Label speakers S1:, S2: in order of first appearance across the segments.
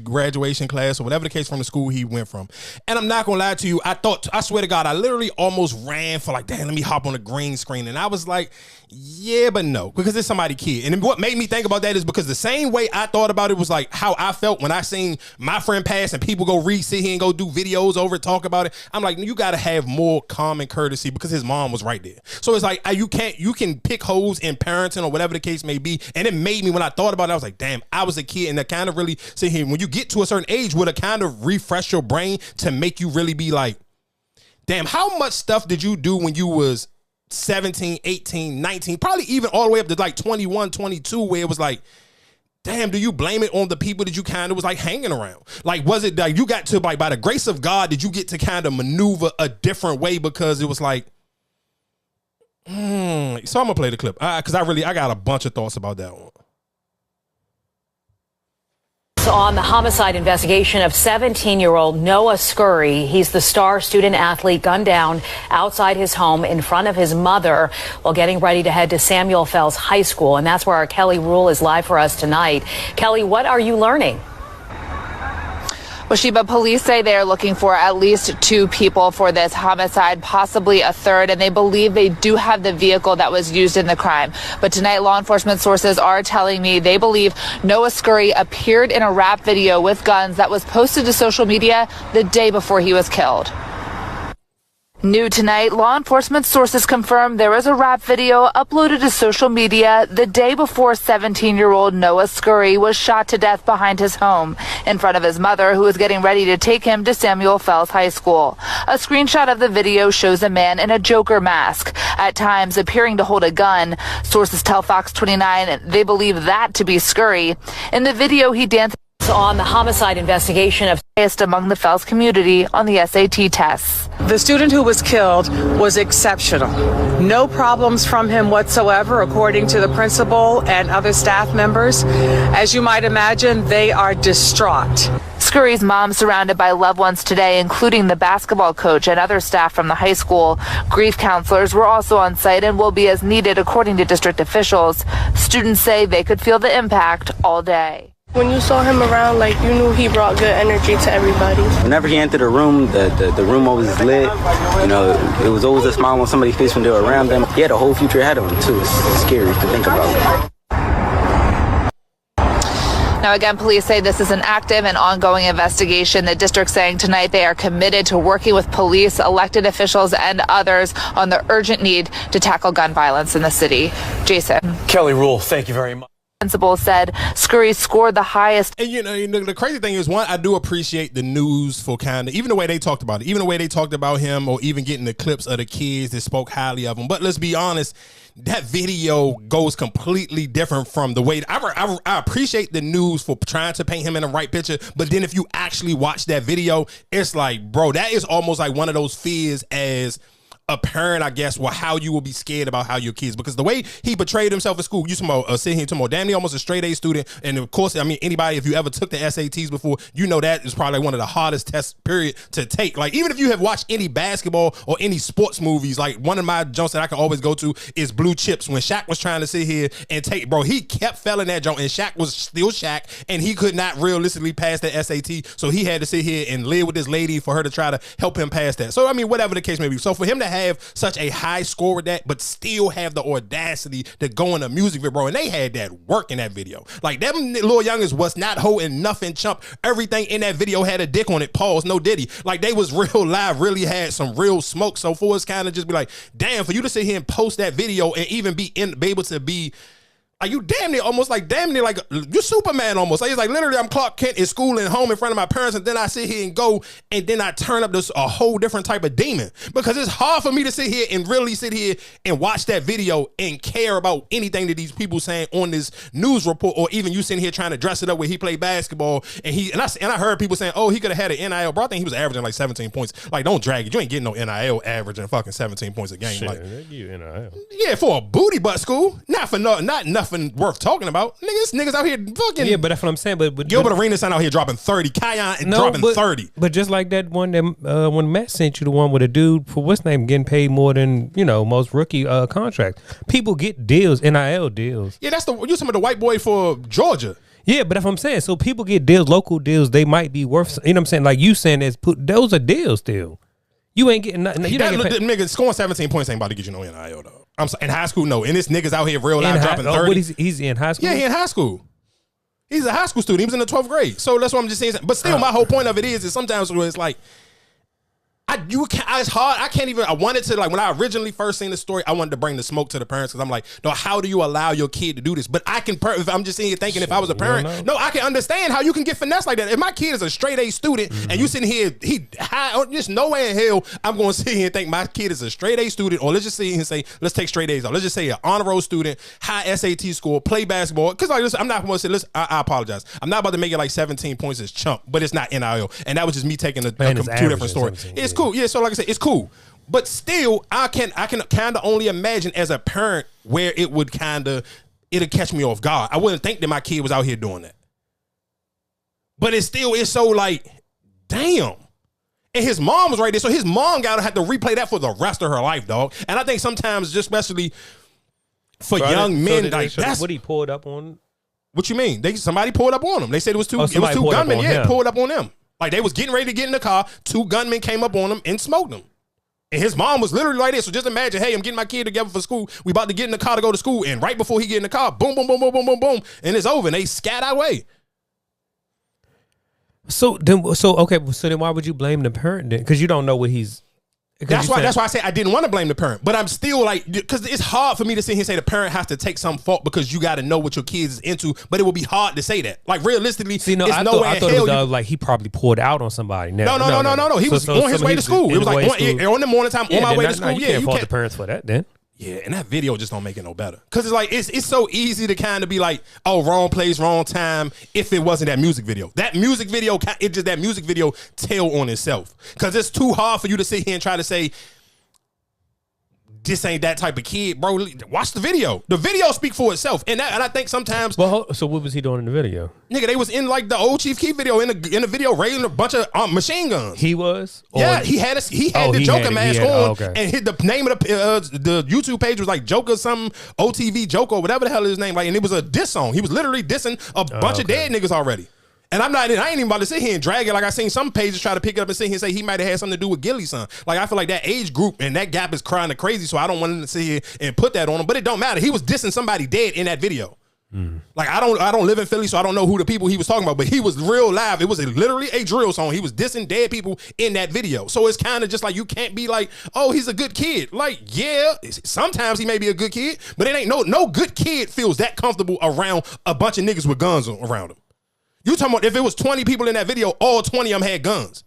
S1: graduation class or whatever the case from the school he went from. And I'm not gonna lie to you, I swear to God, I literally almost ran for like, damn, let me hop on the green screen. And I was like, yeah, but no, because it's somebody's kid. And what made me think about that is because the same way I thought about it was like how I felt when I seen my friend pass and people go sit here and go do videos over it, talk about it. I'm like, you gotta have more common courtesy because his mom was right there. So it's like, you can pick holes in parenting or whatever the case may be. And it made me, when I thought about it, I was like, damn, I was a kid. And that kind of really sit here, when you get to a certain age, would it kind of refresh your brain to make you really be like, damn, how much stuff did you do when you was 17, 18, 19, probably even all the way up to like 21, 22, where it was like, damn, do you blame it on the people that you kind of was like hanging around? Like, was it like you got to, like, by the grace of God, did you get to kind of maneuver a different way because it was like, so I'm gonna play the clip because I got a bunch of thoughts about that one.
S2: On the homicide investigation of 17-year-old Noah Scurry. He's the star student athlete gunned down outside his home in front of his mother while getting ready to head to Samuel Fells High School. And that's where our Kelly Rule is live for us tonight. Kelly, what are you learning?
S3: Well, Sheba, police say they are looking for at least 2 people for this homicide, possibly a third, and they believe they do have the vehicle that was used in the crime. But tonight, law enforcement sources are telling me they believe Noah Scurry appeared in a rap video with guns that was posted to social media the day before he was killed. New tonight, law enforcement sources confirm there is a rap video uploaded to social media the day before 17-year-old Noah Scurry was shot to death behind his home in front of his mother, who was getting ready to take him to Samuel Fells High School. A screenshot of the video shows a man in a Joker mask, at times appearing to hold a gun. Sources tell Fox 29 they believe that to be Scurry. In the video, he dances
S2: on the homicide investigation of
S3: among the Fells community on the SAT tests.
S4: The student who was killed was exceptional. No problems from him whatsoever, according to the principal and other staff members. As you might imagine, they are distraught.
S3: Scurry's mom surrounded by loved ones today, including the basketball coach and other staff from the high school. Grief counselors were also on site and will be as needed, according to district officials. Students say they could feel the impact all day.
S5: When you saw him around, like, you knew he brought good energy to everybody.
S6: Whenever he entered a room, the room always lit. You know, it was always a smile on somebody's face when they were around them. He had a whole future ahead of him, too. It's scary to think about.
S3: Now, again, police say this is an active and ongoing investigation. The district saying tonight they are committed to working with police, elected officials, and others on the urgent need to tackle gun violence in the city. Jason.
S7: Kelly Rule, thank you very much.
S3: Principal said Scurry scored the highest.
S1: And you know, the crazy thing is, one, I do appreciate the news for kind of, even the way they talked about it, even the way they talked about him, or even getting the clips of the kids that spoke highly of him. But let's be honest, that video goes completely different from the way I appreciate the news for trying to paint him in the right picture. But then if you actually watch that video, it's like, bro, that is almost like one of those fears as a parent, I guess, well, how you will be scared about how your kids, because the way he portrayed himself at school, you talking about sitting here talking about damn near almost a straight A student, and of course, I mean, anybody, if you ever took the SATs before, you know that is probably one of the hardest tests period to take. Like, even if you have watched any basketball or any sports movies, like one of my jumps that I can always go to is Blue Chips. When Shaq was trying to sit here and take, bro, he kept failing that jump, and Shaq was still Shaq, and he could not realistically pass that SAT, so he had to sit here and live with this lady for her to try to help him pass that. So I mean, whatever the case may be, so for him to have such a high score with that, but still have the audacity to go in a music video, bro. And they had that work in that video. Like, them little youngers was not holding nothing chump. Everything in that video had a dick on it. Pause, no diddy. Like, they was real live, really had some real smoke. So for us kind of just be like, damn, for you to sit here and post that video and even be able to be like, you damn near like you Superman almost. Like, it's like literally I'm Clark Kent in school and home in front of my parents, and then I sit here and go and then I turn up this a whole different type of demon, because it's hard for me to sit here and really sit here and watch that video and care about anything that these people saying on this news report, or even you sitting here trying to dress it up where he played basketball and I heard people saying, oh, he could have had an NIL, bro. I think he was averaging like 17 points. Like, don't drag it. You ain't getting no NIL averaging fucking 17 points a game.
S8: Shit,
S1: like,
S8: they give you NIL.
S1: Yeah, for a booty butt school, not nothing worth talking about. Niggas out here fucking.
S8: Yeah, but that's what I'm saying. But
S1: Gilbert Arenas out here dropping 30. Kion dropping 30.
S8: But just like that one that when Matt sent you, the one with a dude for what's name getting paid more than most rookie contracts. People get deals, NIL deals.
S1: Yeah, that's you talking about the white boy for Georgia.
S8: Yeah, but if I'm saying, so people get deals, local deals, they might be worth, you know what I'm saying? Like you saying, those are deals still. You ain't getting nothing.
S1: Nigga, scoring 17 points ain't about to get you no NIL, though. In high school, no. And this niggas out here real life dropping 30.
S8: He's in high school?
S1: Yeah, he in high school. He's a high school student. He was in the 12th grade. So that's what I'm just saying. But still, my whole point of it is sometimes it's like, it's hard. I can't even. I wanted to, like, when I originally first seen the story, I wanted to bring the smoke to the parents because I'm like, no, how do you allow your kid to do this? But I can. If I'm just sitting here thinking, if I was a parent, no, I can understand how you can get finessed like that. If my kid is a straight A student and you sitting here, just nowhere in hell, I'm going to sit here and think my kid is a straight A student, or let's just sit here and say, let's take straight A's off. Let's just say an honor roll student, high SAT score, play basketball. Because like, listen, I'm not going to say, listen, I apologize. I'm not about to make it like 17 points as chump, but it's not NIL, and that was just me taking two different stories. It's cool. Yeah. So like I said, it's cool, but still, I can kind of only imagine as a parent where it'll catch me off guard. I wouldn't think that my kid was out here doing that, but it's so like, damn. And his mom was right there, so his mom gotta have to replay that for the rest of her life, dog. And I think sometimes, just especially for young men, like that's
S8: what he pulled up on.
S1: What you mean? Somebody pulled up on him. They said it was two gunmen. Yeah, pulled up on them. Like, they was getting ready to get in the car. 2 gunmen came up on him and smoked him. And his mom was literally like this. So just imagine, hey, I'm getting my kid together for school. We about to get in the car to go to school. And right before he get in the car, boom, boom, boom, boom, boom, boom, boom. And it's over. And they scat away. So then why would you blame the parent then? Because you don't know what he's... That's why I say I didn't want to blame the parent, but I'm still like, because it's hard for me to sit here and say the parent has to take some fault because you got to know what your kids is into, but it would be hard to say that. Like, realistically,
S8: I thought it was like he probably poured out on somebody.
S1: No. He was on his way to school. It was like on the morning time, on my way to school.
S8: You can't fault the parents for that then.
S1: Yeah, and that video just don't make it no better. Because it's like, it's so easy to kind of be like, oh, wrong place, wrong time, if it wasn't that music video. That music video tell on itself. Because it's too hard for you to sit here and try to say, this ain't that type of kid, bro. Watch the video. The video speak for itself. And I think sometimes...
S8: Well, so what was he doing in the video?
S1: Nigga, they was in like the old Chief Keef video in the video raising a bunch of machine guns.
S8: He was?
S1: Yeah, he had the Joker mask on, and hit the name of the YouTube page was like Joker something, OTV Joker, or whatever the hell is his name. Like, and it was a diss song. He was literally dissing a bunch of dead niggas already. And I ain't even about to sit here and drag it. Like, I seen some pages try to pick it up and sit here and say he might have had something to do with Gilly's son. Like, I feel like that age group and that gap is crying to crazy, so I don't want him to sit here and put that on him. But it don't matter. He was dissing somebody dead in that video. Like, I don't live in Philly, so I don't know who the people he was talking about, but he was real live. It was literally a drill song. He was dissing dead people in that video. So it's kind of just like, you can't be like, oh, he's a good kid. Like, yeah, sometimes he may be a good kid, but it ain't no good kid feels that comfortable around a bunch of niggas with guns around him. You talking about if it was 20 people in that video, all 20 of them had guns.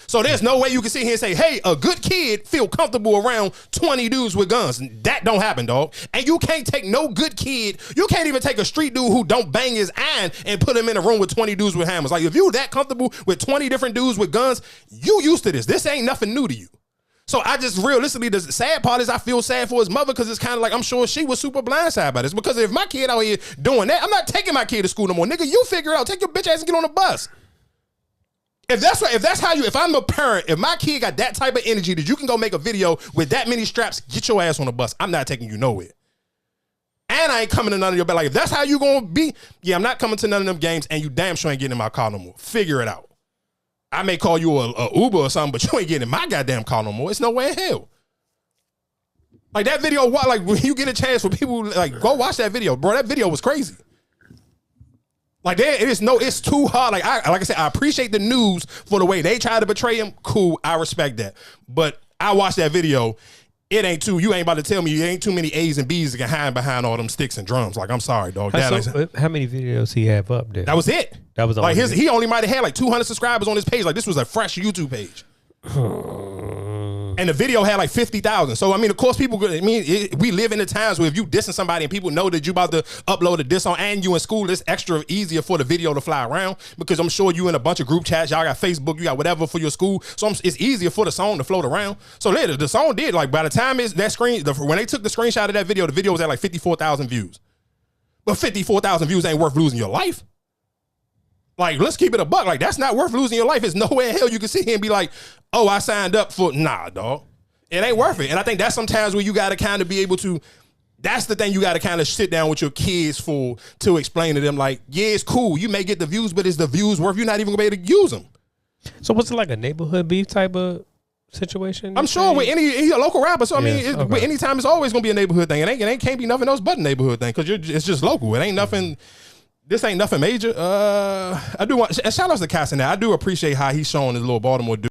S1: So there's no way you can sit here and say, hey, a good kid feel comfortable around 20 dudes with guns. That don't happen, dog. And you can't take no good kid. You can't even take a street dude who don't bang his iron and put him in a room with 20 dudes with hammers. Like, if you that comfortable with 20 different dudes with guns, you used to this. This ain't nothing new to you. So I just realistically, the sad part is I feel sad for his mother because it's kind of like, I'm sure she was super blindsided by this. Because if my kid out here doing that, I'm not taking my kid to school no more. Nigga, you figure it out. Take your bitch ass and get on the bus. If I'm a parent, if my kid got that type of energy that you can go make a video with that many straps, get your ass on the bus. I'm not taking you nowhere. And I ain't coming to none of your bed. Like, if that's how you gonna be, yeah, I'm not coming to none of them games, and you damn sure ain't getting in my car no more. Figure it out. I may call you a Uber or something, but you ain't getting in my goddamn car no more. It's no way in hell. Like, that video, like, when you get a chance for people, like, go watch that video, bro. That video was crazy. Like, it's too hard. Like I said, I appreciate the news for the way they try to betray him. Cool, I respect that. But I watched that video. You ain't about to tell me you ain't too many A's and B's that can hide behind all them sticks and drums. Like, I'm sorry, dog.
S8: How many videos he have up there?
S1: That was it.
S8: That was
S1: like he only might have had like 200 subscribers on his page. Like, this was a fresh YouTube page. And the video had like 50,000. So, I mean, of course, we live in the times where if you dissing somebody and people know that you about to upload a diss on and you in school, it's extra easier for the video to fly around because I'm sure you in a bunch of group chats. Y'all got Facebook, you got whatever for your school. So it's easier for the song to float around. So later, the song did, like, by the time when they took the screenshot of that video, the video was at like 54,000 views. But 54,000 views ain't worth losing your life. Like, let's keep it a buck. Like, that's not worth losing your life. It's nowhere in hell you can sit here and be like, oh, I signed up for... Nah, dog. It ain't worth it. And I think that's sometimes where you got to kind of be able to That's the thing you got to kind of sit down with your kids to explain to them, like, yeah, it's cool. You may get the views, but is the views worth? You're not even going to be able to use them.
S8: So what's it like, a neighborhood beef type of situation?
S1: I'm sure with he's a local rapper, so I mean,
S8: okay.
S1: anytime it's always gonna be a neighborhood thing. It can't be nothing else but a neighborhood thing because it's just local. It ain't nothing. This ain't nothing major. I do want, and shout outs to Cass and that. I do appreciate how he's showing his little Baltimore dude.